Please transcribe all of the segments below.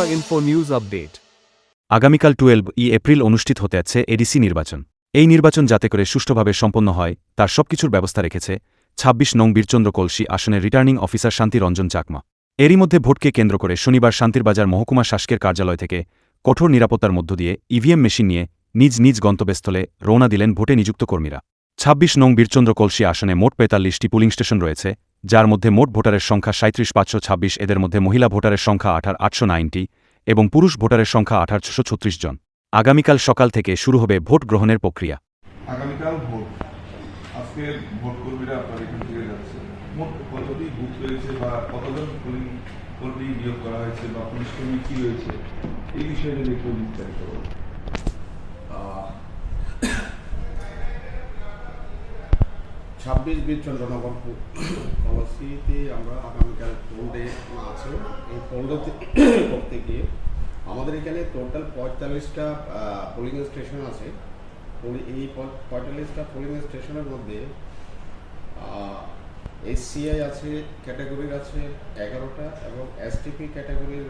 Tripura Info News Update. আগামীকাল 12 April অনুষ্ঠিত হতে যাচ্ছে এডিসি নির্বাচন। এই নির্বাচন যাতে করে সুষ্ঠুভাবে সম্পন্ন হয় তার সবকিছুর ব্যবস্থা রেখেছে ২৬ নং বীরচন্দ্র কলসি আসনের রিটার্নিং অফিসার শান্তি রঞ্জন চাকমা। এরই মধ্যে ভোটকে কেন্দ্র করে শনিবার শান্তিরবাজার মহকুমা শাসকের কার্যালয় থেকে কঠোর নিরাপত্তার মধ্য দিয়ে ইভিএম মেশিন নিয়ে নিজ নিজ গন্তব্যস্থলে রওনা দিলেন ভোটে নিযুক্ত কর্মীরা। ২৬ নং বীরচন্দ্র কলসি আসনে মোট ৪৫টি পুলিং স্টেশন রয়েছে, যার মধ্যে মোট ভোটারের সংখ্যা ৩৭,৫২৬। এদের মধ্যে মহিলা ভোটারের সংখ্যা ১৮,৮৯ এবং পুরুষ ভোটারের সংখ্যা ১৮,৬৩ জন। আগামীকাল সকাল থেকে শুরু হবে ভোট গ্রহণের প্রক্রিয়া। আগামীকাল ভোট, আজকে ভোট কর্মীরা আপনার এখান থেকে যাচ্ছে। মোট কতটি বুথ রয়েছে বা কতজন পুলিং কর্মী নিয়োগ করা হয়েছে বা পুলিশ কর্মী কি রয়েছে এই বিষয়ে যদি একটু বিস্তারিত বলুন। ২৬ বীরচন্দ্রনগর পলিসিতে আমরা আগামীকাল পোল ডে আছে। এই পোল ডে করতে গিয়ে আমাদের এখানে টোটাল ৪৫টা পোলিং স্টেশন আছে। এই ৪৫টা পোলিং স্টেশনের মধ্যে এসসিআই আছে ক্যাটাগরির আছে ১১টা এবং এসটিপি ক্যাটাগরির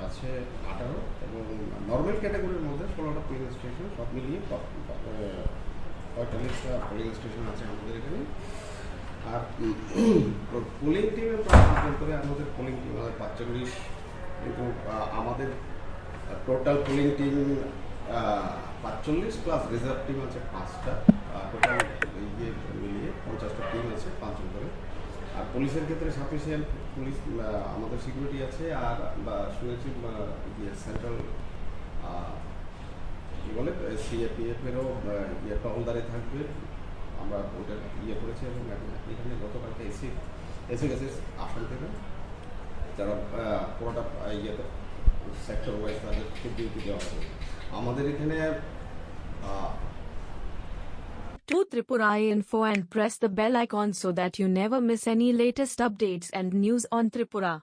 আছে ১৮ এবং নর্মাল ক্যাটাগরির মধ্যে ১৬টা পোলিং স্টেশন, সব মিলিয়ে ৪৫টা পোলিং স্টেশন আছে আমাদের এখানে। আর পোলিং টিমের করে আমাদের পোলিং টিম ৪৫, কিন্তু আমাদের total polling team ৪৫ plus reserve team আছে 5টা। টোটাল মিলিয়ে ৫০টা টিম আছে 5 জন করে। আর পুলিশের ক্ষেত্রে সাফিসিয়েন্ট পুলিশ আমাদের সিকিউরিটি আছে। আর শুনেছি সেন্ট্রাল কী বলে সিএপিএফেরও টহলদারে থাকবে। আমরা ওটা করেছি এবং এখানে গতকালকে এসে গেছে আসাম থেকে, যারা পুরোটা সেক্টর ওয়াইজ তাদেরকে ডিউটি দেওয়া হবে আমাদের এখানে। To Tripura Info and press the bell icon so that you never miss any latest updates and news on Tripura.